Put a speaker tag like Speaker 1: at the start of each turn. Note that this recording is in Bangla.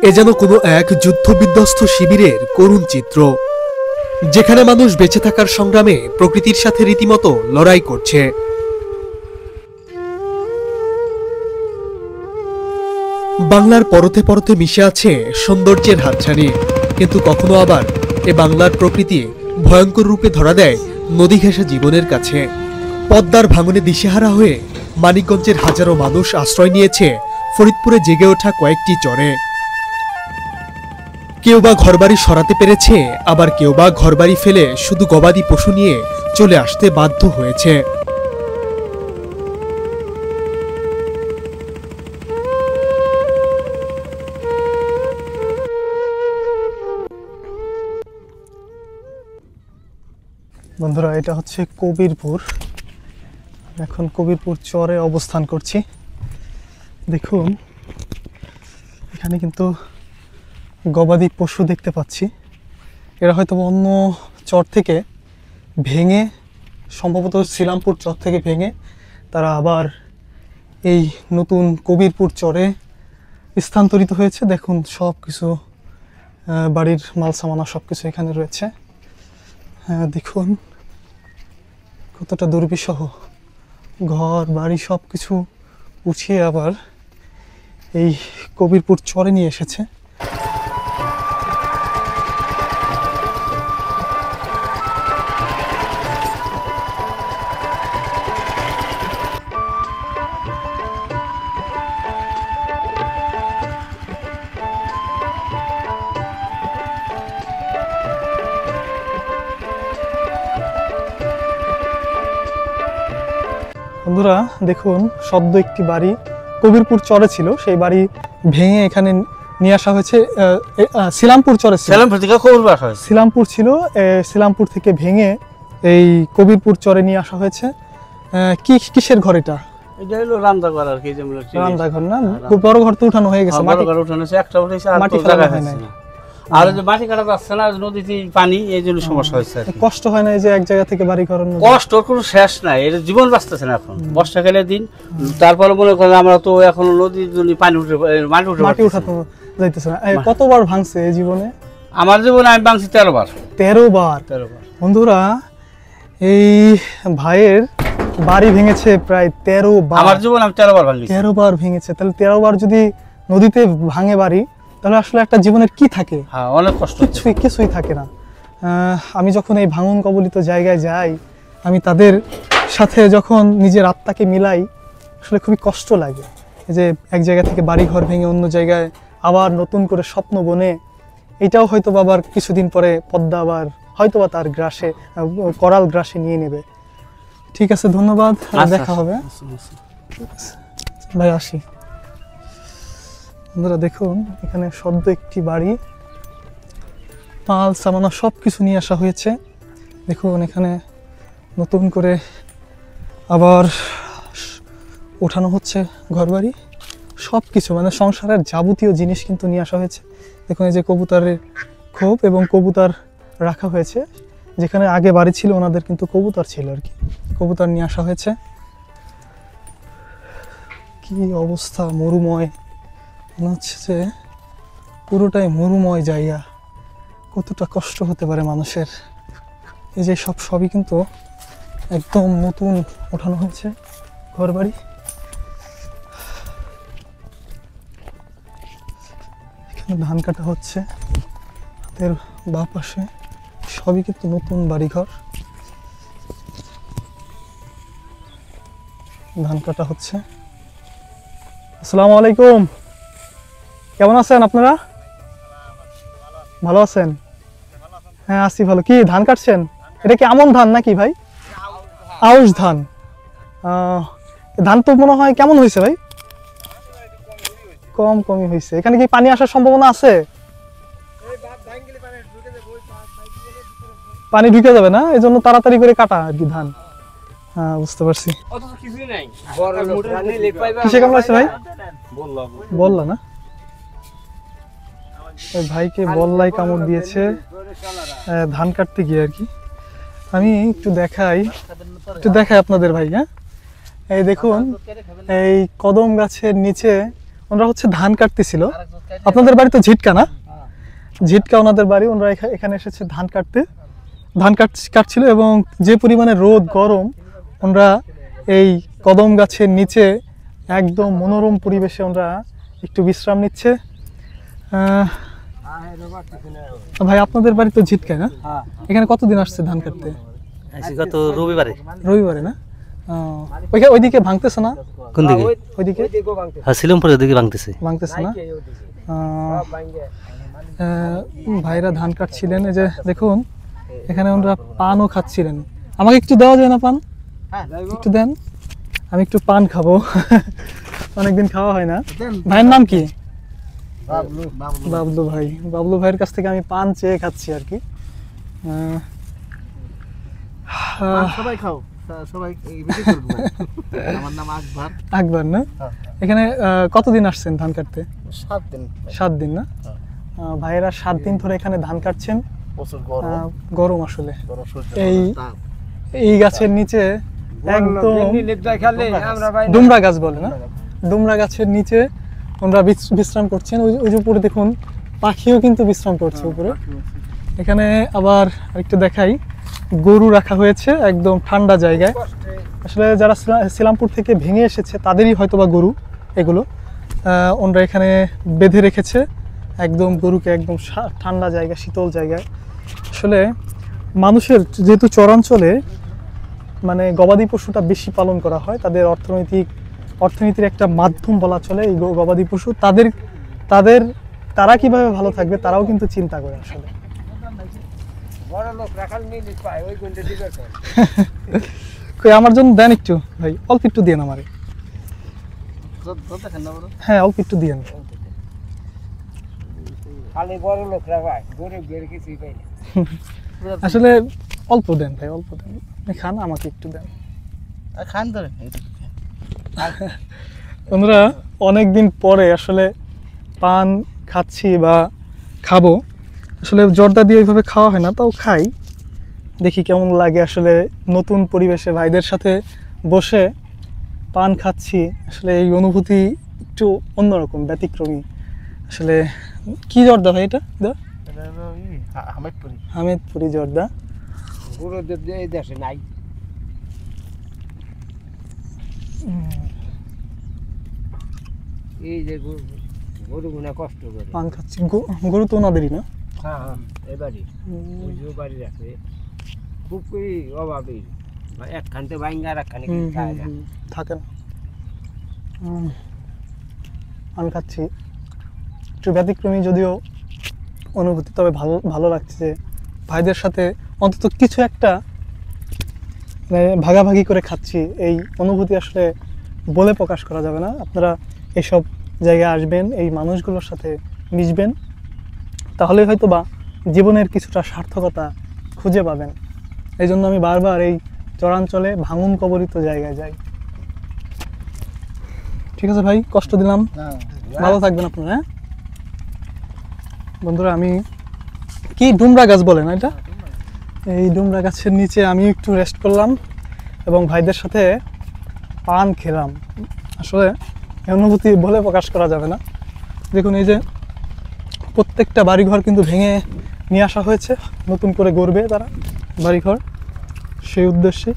Speaker 1: এ যেন কোনো এক যুদ্ধবিধ্বস্ত শিবিরের করুণ চিত্র, যেখানে মানুষ বেঁচে থাকার সংগ্রামে প্রকৃতির সাথে রীতিমতো লড়াই করছে। বাংলার পরতে পরতে মিশে আছে সৌন্দর্যের হাতছানি, কিন্তু কখনো আবার এ বাংলার প্রকৃতি ভয়ঙ্কর রূপে ধরা দেয় নদী ঘেঁষা জীবনের কাছে। পদ্মার ভাঙনে দিশেহারা হয়ে মানিকগঞ্জের হাজারো মানুষ আশ্রয় নিয়েছে ফরিদপুরে জেগে ওঠা কয়েকটি চরে। কেউ বা ঘরবাড়ি সরাতে পেরেছে, আবার কেউ বা ঘরবাড়ি ফেলে শুধু গবাদি পশু নিয়ে চলে আসতে বাধ্য হয়েছে।
Speaker 2: বন্ধুরা, এটা হচ্ছে কবিরপুর। এখন কবিরপুর চরে অবস্থান করছি। দেখুন, এখানে কিন্তু গবাদি পশু দেখতে পাচ্ছি। এরা হয়তো অন্য চর থেকে ভেঙে, সম্ভবত শ্রীরামপুর চর থেকে ভেঙে তারা আবার এই নতুন কবিরপুর চরে স্থানান্তরিত হয়েছে। দেখুন, সব কিছু বাড়ির মাল সামানা সব কিছু এখানে রয়েছে। দেখুন কতটা দুর্বিষহ, ঘর বাড়ি সব কিছু উঠিয়ে আবার এই কবিরপুর চরে নিয়ে এসেছে। বন্ধুরা দেখুন, সদ্য একটি বাড়ি কবিরপুর চরে ছিল, সেই বাড়ি ভেঙে এখানে নিয়ে আসা হয়েছে। শ্রীরামপুর চরে, শ্রীরামপুর ছিল, শ্রীরামপুর থেকে ভেঙে এই কবিরপুর চরে নিয়ে আসা হয়েছে। কিসের ঘর এটা?
Speaker 3: এটা হলো রান্নাঘর আর কি,
Speaker 2: রান্নাঘর না? খুব বড় ঘর তো উঠানো হয়ে গেছে,
Speaker 3: মাটি ঘর উঠানো হয়েছে, একটা উঠেছে আর মাটি কাটা হয় না। আর যে মাটি কাটা যাচ্ছে না, নদীতে পানি, এই জন্য সমস্যা হচ্ছে।
Speaker 2: কষ্ট হয় না এই যে এক জায়গা থেকে বাড়ি করার?
Speaker 3: কষ্টর কোনো শেষ নাই, এটা জীবন বাঁচতেছে না এখন বর্ষাকালের দিন। তারপরে মনে করেন আমরা তো এখন নদীর জন্য পানি উঠে মাটি উঠাতে
Speaker 2: যাইতেছে না। কতবার ভাঙছে এই জীবনে?
Speaker 3: আমার জীবনে আমি ভাঙছি 13 বার।
Speaker 2: 13 বার। বন্ধুরা, এই ভাইয়ের বাড়ি ভেঙেছে প্রায় 13 বার।
Speaker 3: আমার জীবনে আমি 13 বার ভাঙছি।
Speaker 2: 13 বার ভেঙেছে। তাহলে 13 বার যদি নদীতে ভাঙে বাড়ি, তাহলে আসলে একটা জীবনের কি থাকে?
Speaker 3: হ্যাঁ, অনেক কষ্ট।
Speaker 2: কিছুই থাকে না। আমি যখন এই ভাঙন কবলিত জায়গায় যাই, আমি তাদের সাথে যখন নিজের আত্মাকে মিলাই, আসলে খুবই কষ্ট লাগে। যে এক জায়গা থেকে বাড়ি ঘর ভেঙে অন্য জায়গায় আবার নতুন করে স্বপ্ন বনে, এটাও হয়তো আবার কিছুদিন পরে পদ্মা আবার হয়তো বা তার গ্রাসে, করাল গ্রাসে নিয়ে নেবে। ঠিক আছে, ধন্যবাদ, দেখা হবে। ভাই আসি। বন্ধুরা দেখুন, এখানে সদ্য একটি বাড়ি, মাল সামানা সব কিছু নিয়ে আসা হয়েছে। দেখুন, এখানে নতুন করে আবার ওঠানো হচ্ছে ঘরবাড়ি, সব কিছু মানে সংসারের যাবতীয় জিনিস কিন্তু নিয়ে আসা হয়েছে। দেখুন, এই যে কবুতরের খোপ এবং কবুতর রাখা হয়েছে। যেখানে আগে বাড়ি ছিল ওনাদের কিন্তু কবুতর ছিল আর কি, কবুতর নিয়ে আসা হয়েছে। কি অবস্থা, মরুময় মনে হচ্ছে যে পুরোটাই মরুময় জায়গা। কতটা কষ্ট হতে পারে মানুষের। এই যে সবই কিন্তু একদম নতুন ওঠানো হয়েছে ঘরবাড়ি। এখানে ধান কাটা হচ্ছে, হাতের বাঁ পাশে সবই কিন্তু নতুন বাড়িঘর। ধান কাটা হচ্ছে। আসসালামু আলাইকুম, কেমন আছেন আপনারা? ভালো আছেন? হ্যাঁ আছি ভালো। কি ধান কাটছেন? এটা কি আমন ধান নাকি ভাই? আউশ ধান। ধান তো মনে হয় কেমন হয়েছে ভাই? কমই হয়েছে। এখানে কি পানি আসার সম্ভাবনা আছে? পানি ঢুকে যাবে না, এই জন্য তাড়াতাড়ি করে কাটা আর কি ধান। হ্যাঁ, বুঝতে পারছি। কিসে কামড়াইছে ভাই? বললা না? ভাইকে বল্লাই কামড় দিয়েছে ধান কাটতে গিয়ে আর কি। আমি একটু দেখাই আপনাদের ভাই। হ্যাঁ, এই দেখুন, এই কদম গাছের নিচে ওনারা হচ্ছে ধান কাটতেছিল। আপনাদের বাড়ি তো ঝিটকা না? ঝিটকা ওনাদের বাড়ি। ওনারা এখানে এসেছে ধান কাটতে, কাটছিল এবং যে পরিমাণে রোদ গরম, ওনারা এই কদম গাছের নিচে একদম মনোরম পরিবেশে ওনারা একটু বিশ্রাম নিচ্ছে। ভাই আপনাদের বাড়ি তো ঝিটকায় না? এখানে কতদিন আসছে ধান কাটতে?
Speaker 4: গত রবিবারে।
Speaker 2: রবিবারে না? ওইদিকে ভাঙতেছে না?
Speaker 4: কোন দিকে?
Speaker 2: ওইদিকে
Speaker 4: শিলমপুরের দিকে ভাঙতেছে
Speaker 2: না? ভাইরা ধান কাটছিলেন, এই যে দেখুন এখানে ওনারা পানও খাচ্ছিলেন। আমাকে একটু দেওয়া যায় না পান? একটু দেন, আমি একটু পান খাবো। অনেকদিন খাওয়া হয় না। ভাইয়ের নাম কি? বাবলু ভাই। বাবলু ভাইয়ের কাছ থেকে আমি পান চেয়ে খাচ্ছি আর কি।
Speaker 5: সবাই খাও, সবাই আমার নাম
Speaker 2: আকবর না? এখানে কতদিন আসছেন ধান কাটতে?
Speaker 5: 7 দিন।
Speaker 2: 7 দিন না? ভাইয়েরা 7 দিন ধরে এখানে ধান কাটছেন।
Speaker 5: প্রচুর গরম,
Speaker 2: গরম আসলে।
Speaker 5: এই
Speaker 2: এই গাছের নিচে একদম ডুমরা গাছ বলে না, ডুমরা গাছের নিচে ওনারা বিশ্রাম করছেন। ওই যে উপরে দেখুন পাখিও কিন্তু বিশ্রাম করছে উপরে। এখানে আবার আরেকটু দেখাই, গরু রাখা হয়েছে একদম ঠান্ডা জায়গায়। আসলে যারা শিলামপুর থেকে ভেঙে এসেছে তাদেরই হয়তোবা গরু এগুলো। ওনারা এখানে বেঁধে রেখেছে একদম গরুকে, একদম ঠান্ডা জায়গা, শীতল জায়গায়। আসলে মানুষের যেহেতু চরাঞ্চলে মানে গবাদি পশুটা বেশি পালন করা হয়, তাদের অর্থনীতির একটা মাধ্যম বলা চলে এই গবাদি পশু। তারা কিভাবে ভালো থাকবে তারাও কিন্তু চিন্তা করে আসলে। আমার জন্য দেন একটু ভাই, অল্প একটু দিন আমারে। হ্যাঁ অল্প একটু দিন। আসলে অল্প দেন ভাই, অল্প দেন। খান, আমাকে একটু দেন।
Speaker 5: খান ধরে
Speaker 2: বন্ধুরা অনেকদিন পরে আসলে পান খাচ্ছি বা খাবো। আসলে জর্দা দিয়ে ওইভাবে খাওয়া হয় না, তাও খাই, দেখি কেমন লাগে। আসলে নতুন পরিবেশে ভাইদের সাথে বসে পান খাচ্ছি, আসলে এই অনুভূতি একটু অন্যরকম, ব্যতিক্রমী। আসলে কি জর্দা ভাই এটা? হামেদপুরি জর্দা।
Speaker 5: এই যে গরু গুনা কষ্ট করে
Speaker 2: পান খাচ্ছি। গরু তো ওনাদেরই না?
Speaker 5: হ্যাঁ হ্যাঁ, এবারই ওই বাড়ি রাখে খুব অভাবের, একখানতে বাইঙ্গা আর একখানে
Speaker 2: থাকে না। পান খাচ্ছি, একটু ব্যতিক্রমী যদিও অনুভূতি, তবে ভালো লাগছে যে ভাইদের সাথে অন্তত কিছু একটা ভাগাভাগি করে খাচ্ছি। এই অনুভূতি আসলে বলে প্রকাশ করা যাবে না। আপনারা এসব জায়গায় আসবেন, এই মানুষগুলোর সাথে মিশবেন, তাহলে হয়তো বা জীবনের কিছুটা সার্থকতা খুঁজে পাবেন। এই জন্য আমি বারবার এই চরাঞ্চলে ভাঙন কবলিত জায়গায় যাই। ঠিক আছে ভাই, কষ্ট দিলাম, ভালো থাকবেন আপনারা। হ্যাঁ বন্ধুরা, আমি কি ডুমরা গাছ বলে না এটা, এই ডুমরা গাছের নিচে আমি একটু রেস্ট করলাম এবং ভাইদের সাথে পান খেলাম। আসলে এই অনুভূতি বলে প্রকাশ করা যাবে না। দেখুন এই যে প্রত্যেকটা বাড়িঘর কিন্তু ভেঙে নিয়ে আসা হয়েছে, নতুন করে গড়বে তারা বাড়িঘর, সেই উদ্দেশ্যে।